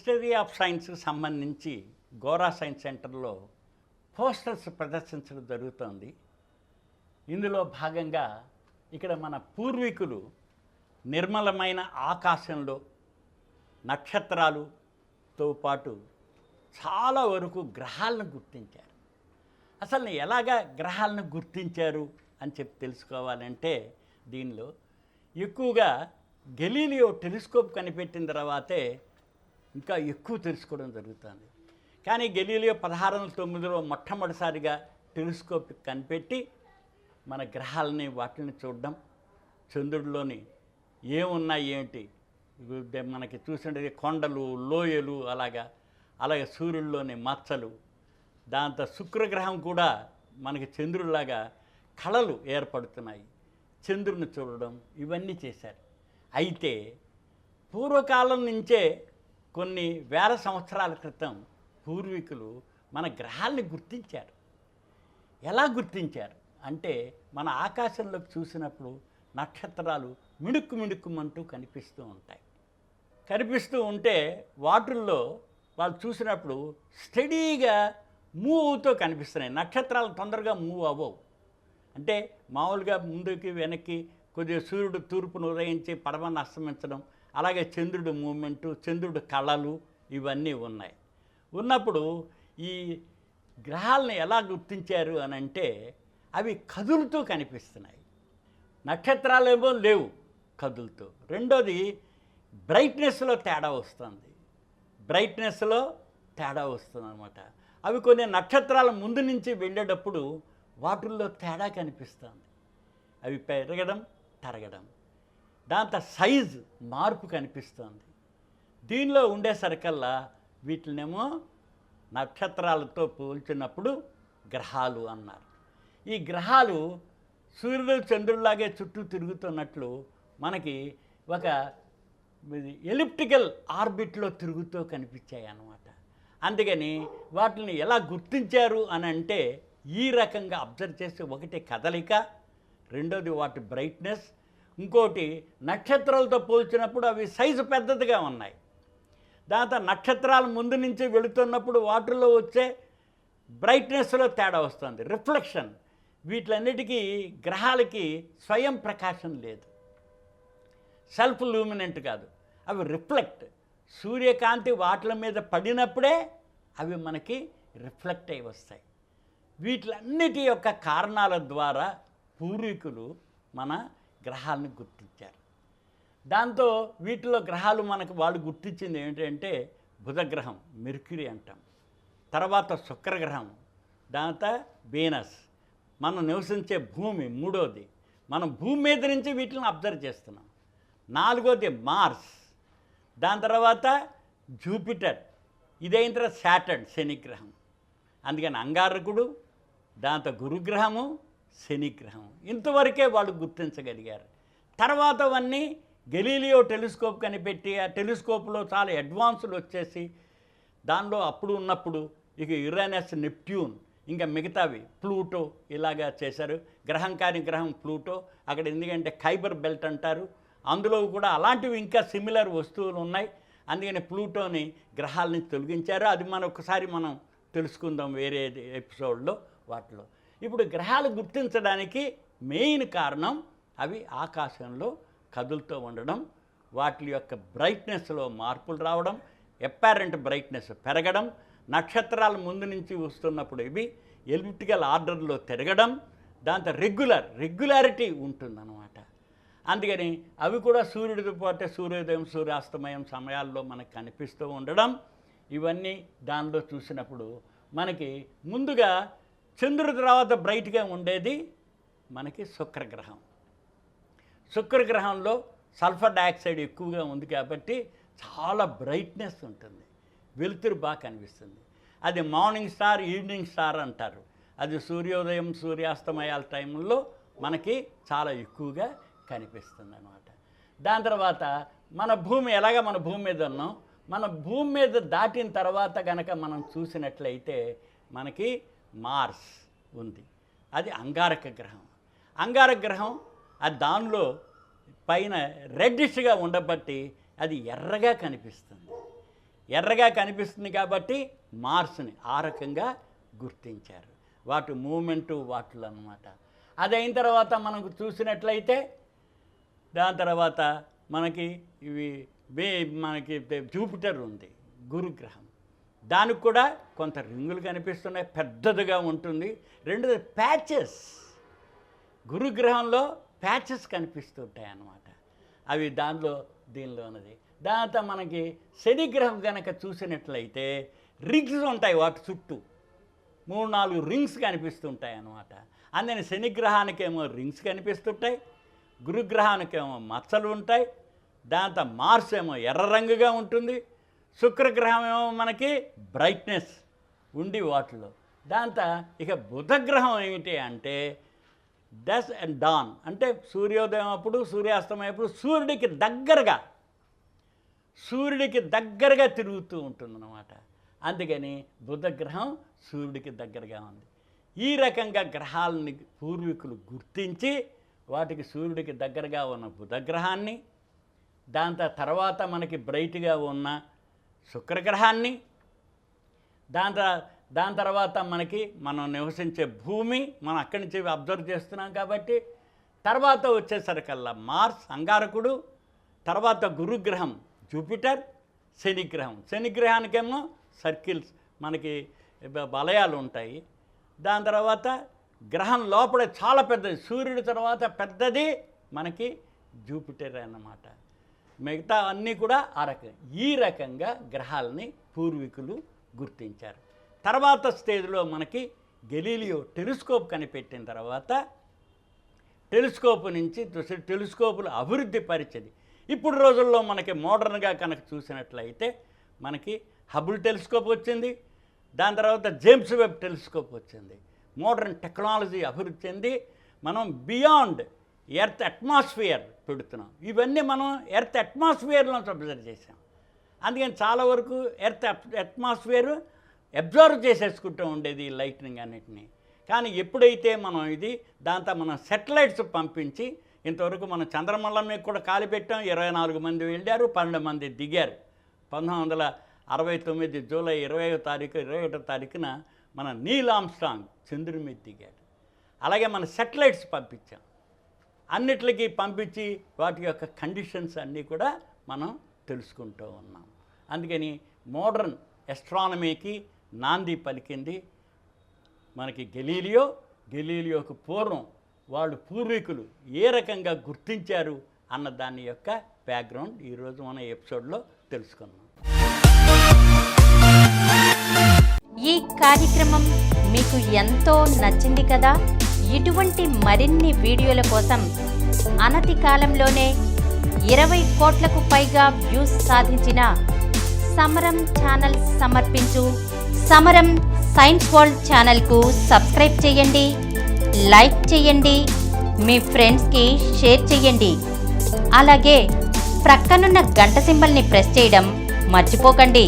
History of సైన్స్కి సంబంధించి Gora science సెంటర్లో పోస్టర్స్ ప్రదర్శించడం జరుగుతోంది. ఇందులో భాగంగా ఇక్కడ మన పూర్వీకులు నిర్మలమైన ఆకాశంలో నక్షత్రాలతో పాటు చాలా వరకు గ్రహాలను గుర్తించారు. అసలు ఎలాగా గ్రహాలను గుర్తించారు అని చెప్పి తెలుసుకోవాలంటే దీనిలో ఎక్కువగా గెలీలియో టెలిస్కోప్ కనిపెట్టిన తర్వాతే ఇంకా ఎక్కువ తెలుసుకోవడం జరుగుతుంది. కానీ గెలీలియో 1609లో మొట్టమొదటిసారిగా టెలిస్కోప్ కనిపెట్టి మన గ్రహాలని వాటిని చూడడం, చంద్రుడిలోని ఏమున్నాయి ఏమిటి మనకి చూసినట్టు కొండలు, లోయలు, అలాగే సూర్యుడిలోని మచ్చలు, దాంతో శుక్రగ్రహం కూడా మనకి చంద్రుడిలాగా కళలు ఏర్పడుతున్నాయి, చంద్రుడిని చూడడం, ఇవన్నీ చేశారు. అయితే పూర్వకాలం నుంచే కొన్ని వేల సంవత్సరాల క్రితం పూర్వీకులు మన గ్రహాలని గుర్తించారు. ఎలా గుర్తించారు అంటే మన ఆకాశంలోకి చూసినప్పుడు నక్షత్రాలు మిణుక్కుమంటూ కనిపిస్తూ ఉంటాయి. కనిపిస్తూ ఉంటే వాటిల్లో వాళ్ళు చూసినప్పుడు స్టడీగా మూవ్ అవుతూ కనిపిస్తున్నాయి. నక్షత్రాలు తొందరగా మూవ్ అవ్వవు. అంటే మామూలుగా ముందుకి వెనక్కి కొద్దిగా సూర్యుడు తూర్పును ఉదయించి పడమని అస్తమించడం, అలాగే చంద్రుడు మూమెంటు, చంద్రుడు కళలు ఇవన్నీ ఉన్నాయి. ఉన్నప్పుడు ఈ గ్రహాలను ఎలా గుర్తించారు అని అంటే అవి కదులుతూ కనిపిస్తున్నాయి. నక్షత్రాలు ఏమో లేవు, కదులుతూ. రెండోది బ్రైట్నెస్లో తేడా వస్తుంది. బ్రైట్నెస్లో తేడా వస్తుంది అనమాట. అవి కొన్ని నక్షత్రాల ముందు నుంచి వెళ్ళేటప్పుడు వాటిల్లో తేడా కనిపిస్తుంది. అవి పెరగడం, తరగడం, దాంతో సైజు మార్పు కనిపిస్తుంది. దీనిలో ఉండేసరికల్లా వీటినేమో నక్షత్రాలతో పోల్చినప్పుడు గ్రహాలు అన్నారు. ఈ గ్రహాలు సూర్యుడు చంద్రుడిలాగే చుట్టూ తిరుగుతున్నట్లు మనకి ఒక ఎలిప్టికల్ ఆర్బిట్లో తిరుగుతూ కనిపించాయి అన్నమాట. అందుకని వాటిని ఎలా గుర్తించారు అని అంటే ఈ రకంగా అబ్జర్వ్ చేసి, ఒకటి కదలిక, రెండోది వాటి బ్రైట్నెస్, ఇంకోటి నక్షత్రాలతో పోల్చినప్పుడు అవి సైజు పెద్దదిగా ఉన్నాయి. దాంతో నక్షత్రాల ముందు నుంచి వెళుతున్నప్పుడు వాటిల్లో వచ్చే బ్రైట్నెస్లో తేడా వస్తుంది, రిఫ్లెక్షన్. వీటిలన్నిటికీ గ్రహాలకి స్వయం ప్రకాశం లేదు, సెల్ఫ్ లూమినెంట్ కాదు, అవి రిఫ్లెక్ట్. సూర్యకాంతి వాటి మీద పడినప్పుడే అవి మనకి రిఫ్లెక్ట్ అయి వస్తాయి. వీటిలన్నిటి యొక్క కారణాల ద్వారా పూర్వీకులు మన గ్రహాలను గుర్తించారు. దాంతో వీటిలో గ్రహాలు మనకు వాళ్ళు గుర్తించింది ఏమిటంటే బుధగ్రహం, మెర్క్యూరీ అంటాం, తర్వాత శుక్రగ్రహం, దాంతో వీనస్, మనం నివసించే భూమి మూడోది. మనం భూమి మీద నుంచి వీటిని అబ్జర్వ్ చేస్తున్నాం. నాలుగోది మార్స్, దాని తర్వాత జూపిటర్, ఇదైన తర్వాత శాటర్న్, శనిగ్రహం. అందుకని అంగారకుడు, దాంతో గురుగ్రహము, శనిగ్రహం. ఇంతవరకే వాళ్ళు గుర్తించగలిగారు. తర్వాత అవన్నీ గెలీలియో టెలిస్కోప్ కనిపెట్టి ఆ టెలిస్కోప్లో చాలా అడ్వాన్సులు వచ్చేసి దానిలో అప్పుడు ఉన్నప్పుడు ఇక యురేనస్, నెప్ట్యూన్, ఇంకా మిగతావి ప్లూటో ఇలాగా చేశారు. గ్రహం కాని గ్రహం ప్లూటో, అక్కడ ఎందుకంటే ఖైబర్ బెల్ట్ అంటారు, అందులో కూడా అలాంటివి ఇంకా సిమిలర్ వస్తువులు ఉన్నాయి. అందుకని ప్లూటోని గ్రహాల నుంచి తొలగించారు. అది ఒకసారి మనం తెలుసుకుందాం వేరే ఎపిసోడ్లో వాటిలో. ఇప్పుడు గ్రహాలు గుర్తించడానికి మెయిన్ కారణం అవి ఆకాశంలో కదులుతూ ఉండడం, వాటి యొక్క బ్రైట్నెస్లో మార్పులు రావడం, అపారెంట్ బ్రైట్నెస్ పెరగడం, నక్షత్రాల ముందు నుంచి వస్తున్నప్పుడు ఇవి ఎలిప్టికల్ ఆర్డర్లో తిరగడం, దాంతో రెగ్యులారిటీ ఉంటుందన్నమాట. అందుకని అవి కూడా సూర్యుడితో పాటు సూర్యోదయం, సూర్యాస్తమయం సమయాల్లో మనకు కనిపిస్తూ ఉండడం, ఇవన్నీ దానిలో చూసినప్పుడు మనకి ముందుగా చంద్రుడి తర్వాత బ్రైట్గా ఉండేది మనకి శుక్రగ్రహం. శుక్రగ్రహంలో సల్ఫర్ డయాక్సైడ్ ఎక్కువగా ఉంది కాబట్టి చాలా బ్రైట్నెస్ ఉంటుంది, వెలుతురు బాగా కనిపిస్తుంది. అది మార్నింగ్ స్టార్, ఈవినింగ్ స్టార్ అంటారు. అది సూర్యోదయం, సూర్యాస్తమయాల టైంలో మనకి చాలా ఎక్కువగా కనిపిస్తుంది అన్నమాట. దాని తర్వాత మన భూమి, ఎలాగ మన భూమి మీద ఉన్నాం, మన భూమి మీద దాటిన తర్వాత కనుక మనం చూసినట్లయితే మనకి మార్స్ ఉంది. అది అంగారక గ్రహం. అంగారక గ్రహం అది దానిలో పైన రెడ్డిష్గా ఉండబట్టి అది ఎర్రగా కనిపిస్తుంది. ఎర్రగా కనిపిస్తుంది కాబట్టి మార్స్ని ఆ రకంగా గుర్తించారు. వాటి మూమెంటు వాటిలో అన్నమాట. అది అయిన తర్వాత మనకు చూసినట్లయితే దాని తర్వాత మనకి మనకి జూపిటర్ ఉంది, గురుగ్రహం. దానికి కూడా కొంత రింగులు కనిపిస్తున్నాయి, పెద్దదిగా ఉంటుంది. రెండోది ప్యాచెస్, గురుగ్రహంలో ప్యాచెస్ కనిపిస్తుంటాయి అన్నమాట. అవి దీనిలో ఉన్నది. దాంతో మనకి శనిగ్రహం కనుక చూసినట్లయితే రింగ్స్ ఉంటాయి, వాటి చుట్టూ 3-4 రింగ్స్ కనిపిస్తుంటాయి అన్నమాట. అందుకని శనిగ్రహానికేమో రింగ్స్ కనిపిస్తుంటాయి, గురుగ్రహానికేమో మచ్చలు ఉంటాయి. దాంతో మార్స్ ఏమో ఎర్ర రంగుగా ఉంటుంది, శుక్రగ్రహం ఏమో మనకి బ్రైట్నెస్ ఉండి వాటిలో. దాంతో ఇక బుధగ్రహం ఏమిటి అంటే డస్ అండ్ డాన్, అంటే సూర్యోదయం అప్పుడు సూర్యాస్తమయప్పుడు సూర్యుడికి దగ్గరగా తిరుగుతూ ఉంటుందన్నమాట. అందుకని బుధగ్రహం సూర్యుడికి దగ్గరగా ఉంది. ఈ రకంగా గ్రహాలని పూర్వీకులు గుర్తించి వాటికి సూర్యుడికి దగ్గరగా ఉన్న బుధగ్రహాన్ని, తర్వాత మనకి బ్రైట్గా ఉన్న శుక్రగ్రహాన్ని, దాని తర్వాత మనం నివసించే భూమి, మనం అక్కడి నుంచి అబ్జర్వ్ చేస్తున్నాం కాబట్టి, తర్వాత వచ్చేసరికల్లా మార్స్ అంగారకుడు, తర్వాత గురుగ్రహం జూపిటర్, శనిగ్రహానికేమో సర్కిల్స్ మనకి వలయాలు ఉంటాయి. దాని తర్వాత గ్రహం లోపల చాలా పెద్దది, సూర్యుడి తర్వాత పెద్దది మనకి జూపిటర్ అన్నమాట. మిగతా అన్నీ కూడా ఈ రకంగా గ్రహాలని పూర్వీకులు గుర్తించారు. తర్వాత స్టేజ్లో మనకి గెలీలియో టెలిస్కోప్ కనిపెట్టిన తర్వాత టెలిస్కోప్ నుంచి టెలిస్కోపులు అభివృద్ధి పరిచేది. ఇప్పుడు రోజుల్లో మనకి మోడర్న్గా కనుక చూసినట్లయితే మనకి హబుల్ టెలిస్కోప్ వచ్చింది, దాని తర్వాత జేమ్స్ వెబ్ టెలిస్కోప్ వచ్చింది. మోడర్న్ టెక్నాలజీ అభివృద్ధి చెంది మనం బియాండ్ ఎర్త్ అట్మాస్ఫియర్ పెడుతున్నాం. ఇవన్నీ మనం ఎర్త్ అట్మాస్ఫియర్లో అబ్జర్వ్ చేసాం. అందుకని చాలా వరకు ఎర్త్ అట్మాస్ఫియర్ అబ్జర్వ్ చేసేసుకుంటూ ఉండేది ఈ లైట్నింగ్ అన్నిటినీ. కానీ ఎప్పుడైతే మనం దాంతో మనం సెటిలైట్స్ పంపించి ఇంతవరకు మనం చంద్రమండలం మీద కూడా కాలు పెట్టాం, 24 మంది వెళ్ళారు, 12 మంది దిగారు. 1969 జూలై 21వ తారీఖున మన నీల్ ఆర్మ్స్ట్రాంగ్ చంద్రుడి మీద దిగాడు. అలాగే మన సెటిలైట్స్ పంపించాం, అన్నిటికీ పంపించి వాటి యొక్క కండిషన్స్ అన్నీ కూడా మనం తెలుసుకుంటూ ఉన్నాం. అందుకని మోడర్న్ ఎస్ట్రానమీకి నాంది పలికింది మనకి గెలీలియోకు పూర్వం వాళ్ళు పూర్వీకులు ఏ రకంగా గుర్తించారు అన్న దాని యొక్క బ్యాక్గ్రౌండ్ ఈరోజు మన ఎపిసోడ్లో తెలుసుకున్నాం. ఈ కార్యక్రమం మీకు ఎంతో నచ్చింది కదా. ఇటువంటి మరిన్ని వీడియోల కోసం అనతి కాలంలోనే 20 కోట్లకు పైగా వ్యూస్ సాధించిన సమరం ఛానల్ సమర్పించు సమరం సైన్స్ వరల్డ్ ఛానల్కు సబ్స్క్రైబ్ చేయండి, లైక్ చేయండి, మీ ఫ్రెండ్స్కి షేర్ చేయండి. అలాగే ప్రక్కనున్న గంట సింబల్ని ప్రెస్ చేయడం మర్చిపోకండి.